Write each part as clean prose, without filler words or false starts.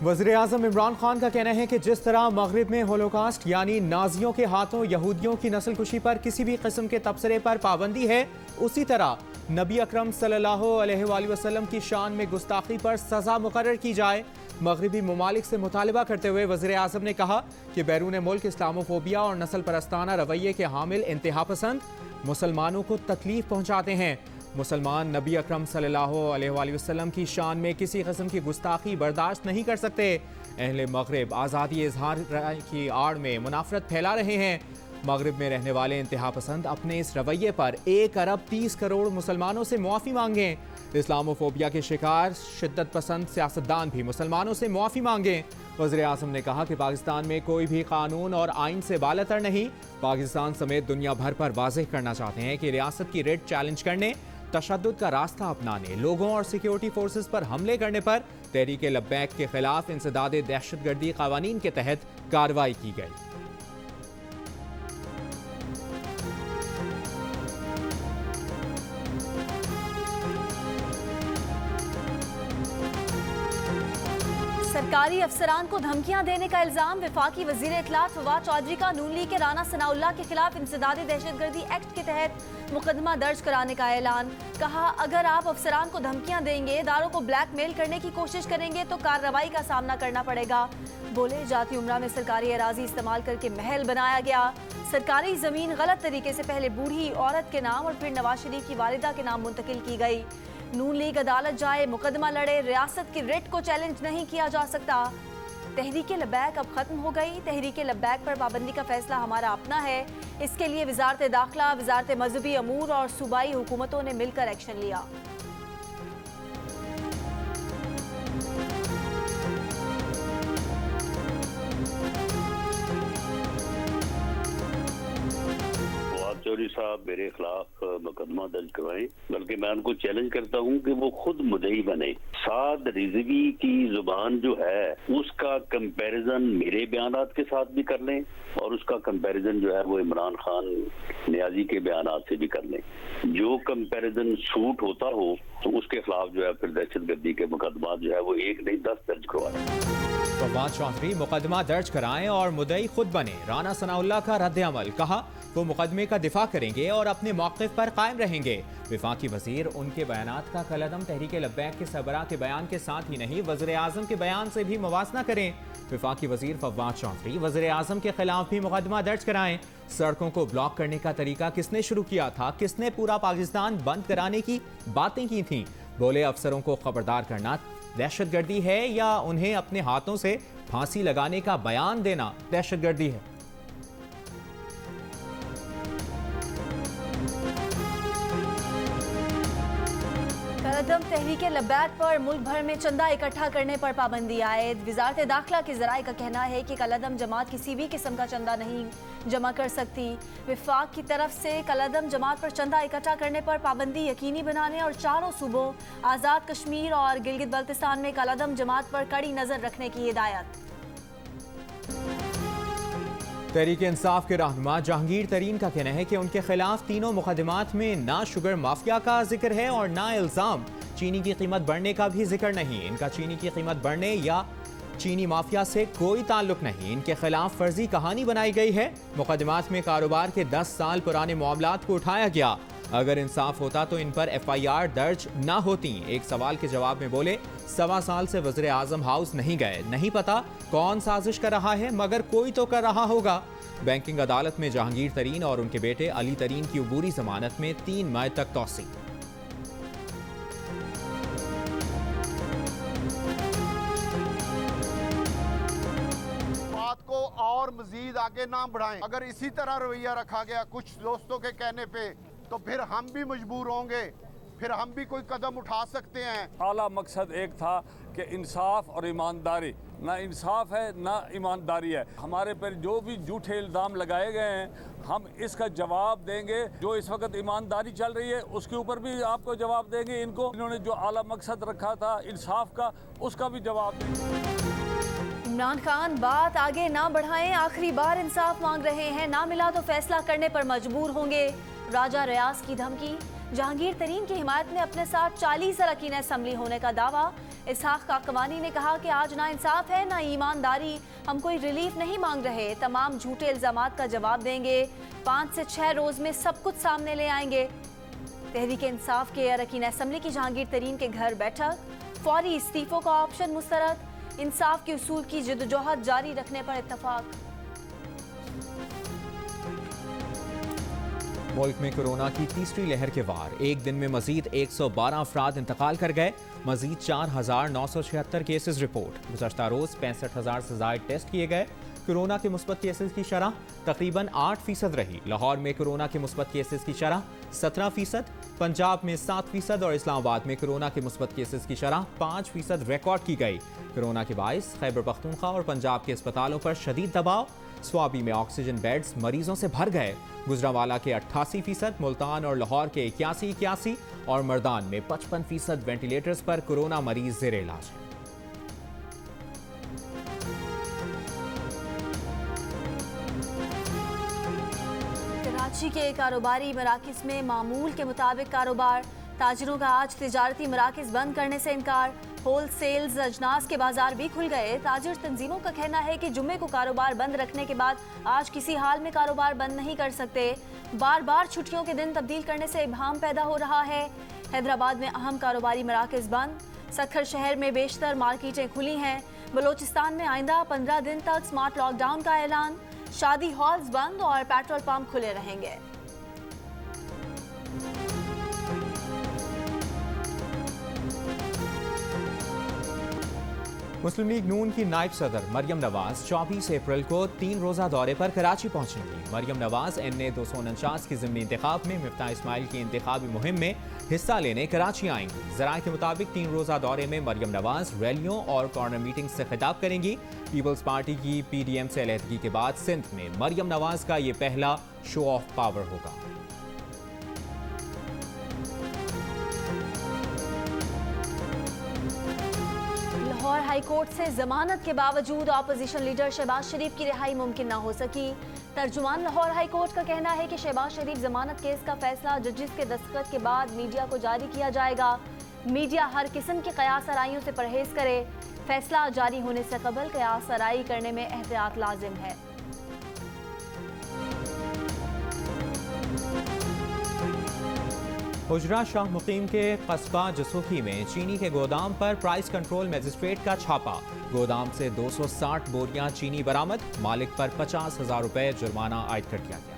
वज़ीर-ए-आज़म इमरान खान का कहना है कि जिस तरह मगरिब में होलोकॉस्ट यानी नाजियों के हाथों यहूदियों की नस्ल कुशी पर किसी भी किस्म के तबसरे पर पाबंदी है, उसी तरह नबी अकरम सल्लल्लाहु अलैहि वसल्लम की शान में गुस्ताखी पर सज़ा मुकर्रर की जाए। मगरबी ममालिक से मुतालबा करते हुए वज़ीर-ए-आज़म ने कहा कि बैरून मुल्क इस्लामोफोबिया और नस्ल परस्ताना रवैये के हामिल इंतहा पसंद मुसलमानों को तकलीफ पहुँचाते हैं। मुसलमान नबी अकरम सल्लल्लाहु अलैहि वसल्लम की शान में किसी किस्म की गुस्ताखी बर्दाश्त नहीं कर सकते। अहले मगरिब आज़ादी इजहार की आड़ में मुनाफरत फैला रहे हैं। मगरिब में रहने वाले इंतहा पसंद अपने इस रवैये पर 1 अरब 30 करोड़ मुसलमानों से मुआफ़ी मांगें। इस्लामोफोबिया के शिकार शिद्दत पसंद सियासतदान भी मुसलमानों से मुआफ़ी मांगें। वज़ीर-ए-आज़म ने कहा कि पाकिस्तान में कोई भी कानून और आइन से बालातर नहीं। पाकिस्तान समेत दुनिया भर पर वाज़ेह करना चाहते हैं कि रियासत की रेड चैलेंज करने, तशद्दुद का रास्ता अपनाने, लोगों और सिक्योरिटी फोर्सेस पर हमले करने पर तहरीक लब्बैक के खिलाफ इंसदाद दहशतगर्दी कानून के तहत कार्रवाई की गई। सरकारी अफसरान को धमकियां देने का इल्जाम। वफाकी वजीर इत्तलात फवाद चौधरी का नून लीग के राना सनाउल्लाह के खिलाफ इंसदादी दहशतगर्दी एक्ट के तहत मुकदमा दर्ज कराने का ऐलान। कहा, अगर आप अफसरान को धमकियां देंगे, इदारों को ब्लैकमेल करने की कोशिश करेंगे तो कार्रवाई का सामना करना पड़ेगा। बोले, जाती उम्रा में सरकारी अराजी इस्तेमाल करके महल बनाया गया। सरकारी जमीन गलत तरीके से पहले बूढ़ी औरत के नाम और फिर नवाज शरीफ की वालिदा के नाम मुंतकिल की गई। नून लीग अदालत जाए, मुकदमा लड़े, रियासत की रेट को चैलेंज नहीं किया जा सकता। तहरीक लब्बैक अब खत्म हो गई। तहरीक लब्बैक पर पाबंदी का फैसला हमारा अपना है। इसके लिए वजारत दाखिला, वजारत मजहबी अमूर और सूबाई हुकूमतों ने मिलकर एक्शन लिया। चौधरी साहब मेरे खिलाफ मुकदमा दर्ज करवाएं, बल्कि मैं उनको चैलेंज करता हूं कि वो खुद मुद्दई बने। साद रिजवी की जुबान जो है उसका कंपैरिजन मेरे बयानात के साथ भी कर लें और उसका कंपैरिजन जो है वो इमरान खान नियाजी के बयानात से भी कर लें। जो कंपैरिजन सूट होता हो तो उसके खिलाफ जो है फिर दहशतगर्दी के मुकदमा जो है वो 1 नहीं 10 दर्ज करवाएं। फवाद चौधरी मुकदमा दर्ज कराएं और मुद्दई खुद बने। राना सनाउल्लाह का रद्द अमल। कहा, वो मुकदमे का दिफा करेंगे और अपने मौक़िफ़ पर कायम रहेंगे। वफाकी वजीर उनके बयानात का कलअदम तहरीक लब्बैक के सबरा के बयान के साथ ही नहीं, वज़ीर-ए-आज़म के बयान से भी मुवाज़ना करें। वफाकी वजीर फवाद चौधरी वज़ीर-ए-आज़म के खिलाफ भी मुकदमा दर्ज कराएं। सड़कों को ब्लॉक करने का तरीका किसने शुरू किया था? किसने पूरा पाकिस्तान बंद कराने की बातें की थीं? बोले, अफसरों को खबरदार करना दहशतगर्दी है या उन्हें अपने हाथों से फांसी लगाने का बयान देना दहशतगर्दी है? कलअदम तहरीक लब्बैक पर मुल्क भर में चंदा इकट्ठा करने पर पाबंदी आयद। वजारत दाखिला के ज़राए का कहना है कि कलअदम जमात किसी भी किस्म का चंदा नहीं जमा कर सकती। वफाक की तरफ से कलअदम जमात पर चंदा इकट्ठा करने पर पाबंदी यकीनी बनाने और चारों सूबों आज़ाद कश्मीर और गिलगित बल्तिस्तान में कलअदम जमात पर कड़ी नज़र रखने की हिदायत। तहरीक इंसाफ के रहनुमा जहांगीर तरीन का कहना है कि उनके खिलाफ तीनों मुकदमात में ना शुगर माफिया का जिक्र है और ना इल्ज़ाम चीनी की कीमत बढ़ने का भी जिक्र नहीं। इनका चीनी की कीमत बढ़ने या चीनी माफिया से कोई ताल्लुक नहीं। इनके खिलाफ फर्जी कहानी बनाई गई है। मुकदमात में कारोबार के 10 साल पुराने मामलात को उठाया गया। अगर इंसाफ होता तो इन पर FIR दर्ज ना होती। एक सवाल के जवाब में बोले, 1.25 साल से वज़ीर-ए-आज़म हाउस नहीं गए, नहीं पता कौन साजिश कर रहा है, मगर कोई तो कर रहा होगा। बैंकिंग अदालत में जहांगीर तरीन और उनके बेटे अली तरीन की अबूरी जमानत में 3 मई तक तौसी। बात को और मजीद आगे ना बढ़ाएं। अगर इसी तरह रवैया रखा गया कुछ दोस्तों के कहने पे, तो फिर हम भी मजबूर होंगे, फिर हम भी कोई कदम उठा सकते हैं। आला मकसद एक था कि इंसाफ और ईमानदारी। ना इंसाफ है ना ईमानदारी है। हमारे पर जो भी झूठे इल्ज़ाम लगाए गए हैं, हम इसका जवाब देंगे। जो इस वक्त ईमानदारी चल रही है उसके ऊपर भी आपको जवाब देंगे। इनको इन्होंने जो आला मकसद रखा था इंसाफ का, उसका भी जवाब देंगे। इमरान खान बात आगे ना बढ़ाएं, आखिरी बार इंसाफ मांग रहे हैं। ना मिला तो फैसला करने पर मजबूर होंगे। राजा रियाज की धमकी। जहांगीर तरीन की हिमायत में अपने साथ 40 अरकान असम्बली होने का दावा। इसहाक काकवानी ने कहा कि आज ना इंसाफ है ना ईमानदारी, हम कोई रिलीफ नहीं मांग रहे, तमाम झूठे इल्जामात का जवाब देंगे, 5 से 6 रोज में सब कुछ सामने ले आएंगे। तहरीक इंसाफ के अरकान असम्बली की जहांगीर तरीन के घर बैठक, फौरी इस्तीफों का ऑप्शन मुस्तरद, इंसाफ के उसूल की जद्दोजहद जारी रखने पर इत्तफाक। मुल्क में कोरोना की तीसरी लहर के वार, एक दिन में मजीद 112 अफराद इंतकाल कर गए, मजीद 4,976 केसेस रिपोर्ट। गुज़श्ता रोज 65,000 से ज़ायद टेस्ट किए गए। कोरोना के मुस्बत केसेस की शरह तकरीबन 8% रही। लाहौर में कोरोना के मुस्बत केसेस की शरह 17%, पंजाब में 7% और इस्लामाबाद में कोरोना के मुस्बत केसेस की शरह 5% रिकॉर्ड की गई। कोरोना के बाइस खैबर पख्तूनख्वा और पंजाब के अस्पतालों पर शदीद दबाव। स्वाबी में ऑक्सीजन बेड्स मरीजों से भर गए। गुजरावाला के 88%, मुल्तान और लाहौर के 81 और मर्दान में 55% वेंटिलेटर्स पर कोरोना मरीज जेर इलाज है। कराची के कारोबारी मराकिज में मामूल के मुताबिक कारोबार, ताजिरों का आज तिजारती मराकिज बंद करने से इनकार। होल सेल्स अजनास के बाजार भी खुल गए। ताजिर तंजीमों का कहना है कि जुम्मे को कारोबार बंद रखने के बाद आज किसी हाल में कारोबार बंद नहीं कर सकते। बार बार छुट्टियों के दिन तब्दील करने से इबहाम पैदा हो रहा है। हैदराबाद में अहम कारोबारी मराकिज बंद, सखर शहर में बेशतर मार्केटें खुली हैं। बलोचिस्तान में आइंदा 15 दिन तक स्मार्ट लॉकडाउन का ऐलान। शादी हॉल्स बंद और पेट्रोल पंप खुले रहेंगे। मुस्लिम लीग नून की नायब सदर मरियम नवाज 24 अप्रैल को 3 रोज़ा दौरे पर कराची पहुंचेंगी। मरियम नवाज NA 249 की ज़िमनी इंतखाब में मिफ्ताह इस्माइल की इंतखाबी मुहिम में हिस्सा लेने कराची आएंगी। ज़राए के मुताबिक 3 रोज़ा दौरे में मरियम नवाज रैलियों और कॉर्नर मीटिंग से खिताब करेंगी। पीपल्स पार्टी की PDM से अलहदगी के बाद सिंध में मरियम नवाज का ये पहला शो ऑफ पावर होगा। लाहौर हाई कोर्ट से जमानत के बावजूद अपोजिशन लीडर शहबाज शरीफ की रिहाई मुमकिन न हो सकी। तर्जुमान लाहौर हाई कोर्ट का कहना है कि शहबाज शरीफ जमानत केस का फैसला जजेस के दस्तखत के बाद मीडिया को जारी किया जाएगा। मीडिया हर किस्म की कयास आराइयों से परहेज करे। फैसला जारी होने से कबल कयास आराई करने में एहतियात लाजिम है। हुजरा शाह मुकीम के कस्बा जसूखी में चीनी के गोदाम पर प्राइस कंट्रोल मजिस्ट्रेट का छापा। गोदाम से 260 बोरियां चीनी बरामद। मालिक पर 50,000 रुपए जुर्माना आयद कर दिया गया।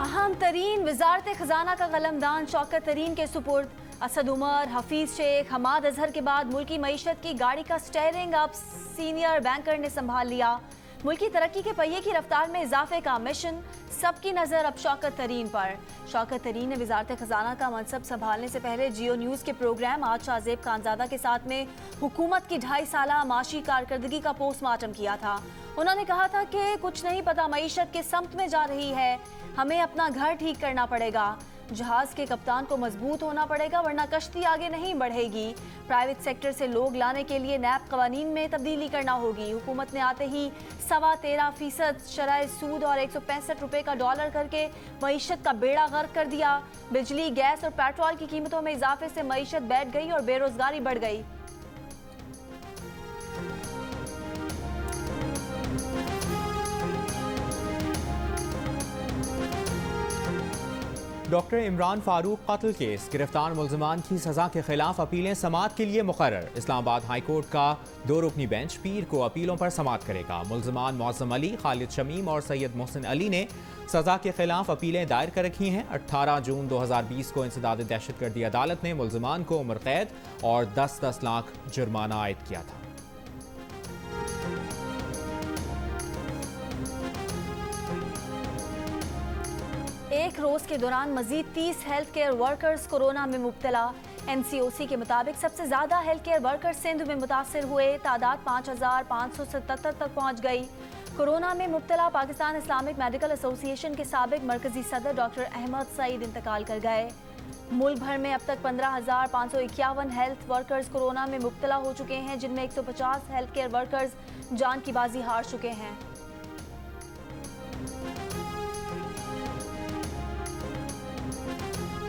अहम तरीन वजारत खजाना का कलमदान शौकत तरीन के सुपुर्द। असद उमर, हफीज शेख, हमाद अजहर के बाद मुल्की मईशत की गाड़ी का स्टेयरिंग अब सीनियर बैंकर ने संभाल लिया। मुल्की तरक्की के पहिए की रफ्तार में इजाफे का मिशन, सबकी नज़र अब शौकत तरीन पर। शौकत तरीन ने वजारत खजाना का मनसब संभालने से पहले जियो न्यूज़ के प्रोग्राम आज शाहजेब खानजादा के साथ में हुकूमत की 2.5 साला माशी कारकर्दगी का पोस्टमार्टम किया था। उन्होंने कहा था कि कुछ नहीं पता मईशत के समत में जा रही है, हमें अपना घर ठीक करना पड़ेगा। जहाज के कप्तान को मजबूत होना पड़ेगा वरना कश्ती आगे नहीं बढ़ेगी। प्राइवेट सेक्टर से लोग लाने के लिए नैब कवानीन में तब्दीली करना होगी। हुकूमत ने आते ही 13.25% शरह सूद और 165 रुपए का डॉलर करके मईशत का बेड़ा गर्क कर दिया। बिजली, गैस और पेट्रोल की कीमतों में इजाफे से मईशत बैठ गई और बेरोजगारी बढ़ गई। डॉक्टर इमरान फारूक कत्ल केस, गिरफ्तार मुल्ज़िमान की सज़ा के खिलाफ अपीलें समाअत के लिए मुकर्रर। इस्लामाबाद हाई कोर्ट का 2 रुकनी बेंच पीर को अपीलों पर समाअत करेगा। मुल्ज़िमान मौज़म अली, खालिद शमीम और सैयद मोहसिन अली ने सज़ा के खिलाफ अपीलें दायर कर रखी हैं। 18 जून 2020 को इंसदाद दहशतगर्दी अदालत ने मुल्ज़िमान को उम्र कैद और 10-10 लाख जुर्माना आयद किया था। एक रोज के दौरान मजीद 30 हेल्थ केयर वर्कर्स कोरोना में मुब्तला। NCOC के मुताबिक सबसे ज्यादा हेल्थ केयर वर्कर्स सिंध में मुतासर हुए। तादाद 5,577 तक पहुंच गई। कोरोना में मुब्तला पाकिस्तान इस्लामिक मेडिकल एसोसिएशन के साबिक मरकजी सदर डॉक्टर अहमद सईद इंतकाल कर गए। मुल्क भर में अब तक 15,551 हेल्थ वर्कर्स कोरोना में मुब्तला हो चुके हैं, जिनमें 150 हेल्थ केयर वर्कर्स जान की बाजी हार चुके हैं।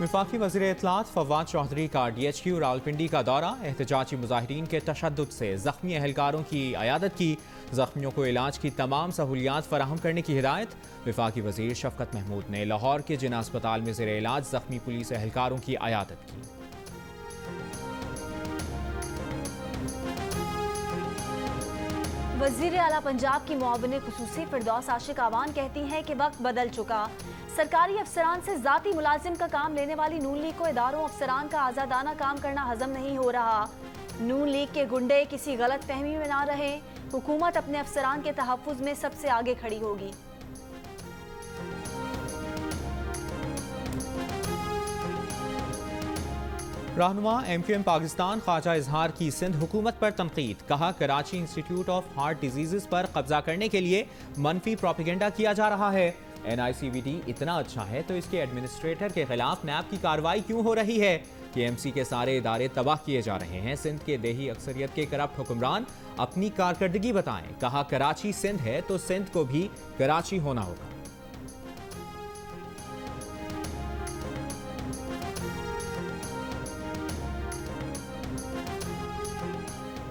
वफाकी वज़ीर इत्तलात फवाद चौधरी का DHQ रावलपिंडी का दौरा, एहतजाजी मुजाहिरीन के तशद्दुद से ज़ख्मी एहलकारों की अयादत की, ज़ख्मियों को इलाज की तमाम सहूलियात फराहम करने की हिदायत। वफाकी वज़ीर शफकत महमूद ने लाहौर के जिना अस्पताल में ज़ेरे इलाज ज़ख्मी पुलिस एहलकारों की अयादत की। वज़ीर आला पंजाब की मुआविन खुसूसी फिरदौस आशिक आवान कहती हैं कि वक्त बदल चुका। सरकारी अफसरान से ज़ाती मुलाजिम का काम लेने वाली नून लीग को इदारों अफसरान का आज़ादाना काम करना हजम नहीं हो रहा। नून लीग के गुंडे किसी गलत फहमी में ना रहे, हुकूमत अपने अफसरान के तहफ़्फ़ुज़ में सबसे आगे खड़ी होगी। रहनुमा MQM पाकिस्तान ख्वाजा इजहार की सिंध हुकूमत पर तनकीद, कहा Karachi institute of heart disease पर कब्जा करने के लिए मनफी प्रोपेगेंडा किया जा रहा है। NICVD इतना अच्छा है तो इसके एडमिनिस्ट्रेटर के खिलाफ NAB की कार्रवाई क्यों हो रही है? KMC के सारे इदारे तबाह किए जा रहे हैं। सिंध के देही अक्सरियत के करप्ट हुक्मरान अपनी कारकर्दगी बताएं, कहा कराची सिंध है तो सिंध को भी कराची होना होगा।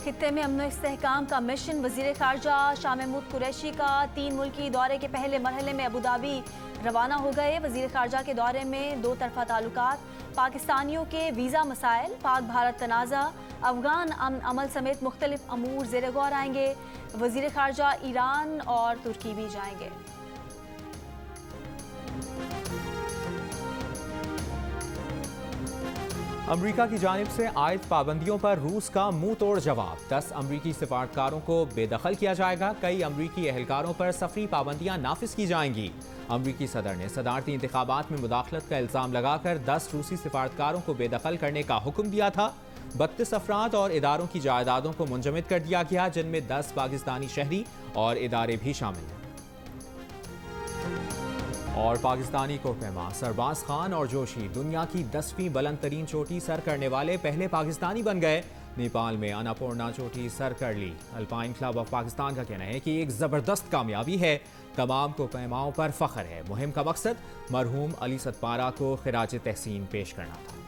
खित्ते में अमन इस्तेहकाम का मिशन, वज़ीर ख़ारजा शाह महमूद कुरैशी का 3 मुल्की दौरे के पहले मरहले में अबू धाबी रवाना हो गए। वज़ीर ख़ारजा के दौरे में 2 तरफ़ा ताल्लुकात, पाकिस्तानियों के वीज़ा मसाइल, पाक भारत तनाज़ा, अफ़गान अमन अमल समेत मुख्तलिफ अमूर ज़ेरे गौर आएंगे। वज़ीर ख़ारजा ईरान और तुर्की भी जाएंगे। अमरीका की जानिब से आयद पाबंदियों पर रूस का मुंह तोड़ जवाब, 10 अमरीकी सिफारतकारों को बेदखल किया जाएगा। कई अमरीकी एहलकारों पर सफरी पाबंदियां नाफिज की जाएंगी। अमरीकी सदर ने सदारती इंतखाबात में मुदाखलत का इल्ज़ाम लगाकर 10 रूसी सिफारतकारों को बेदखल करने का हुक्म दिया था। 32 अफराद और इदारों की जायदादों को मुंजमद कर दिया गया, जिनमें 10 पाकिस्तानी शहरी और इदारे भी शामिल हैं। और पाकिस्तानी कोहपेमा सरबाज खान और जोशी दुनिया की 10वीं बुलंद तरीन चोटी सर करने वाले पहले पाकिस्तानी बन गए। नेपाल में अन्नपूर्णा चोटी सर कर ली। अल्पाइन क्लब ऑफ पाकिस्तान का कहना है कि एक ज़बरदस्त कामयाबी है, तमाम कोहपेमाओं पर फख्र है। मुहिम का मकसद मरहूम अली सतपारा को खिराज तहसीन पेश करना था।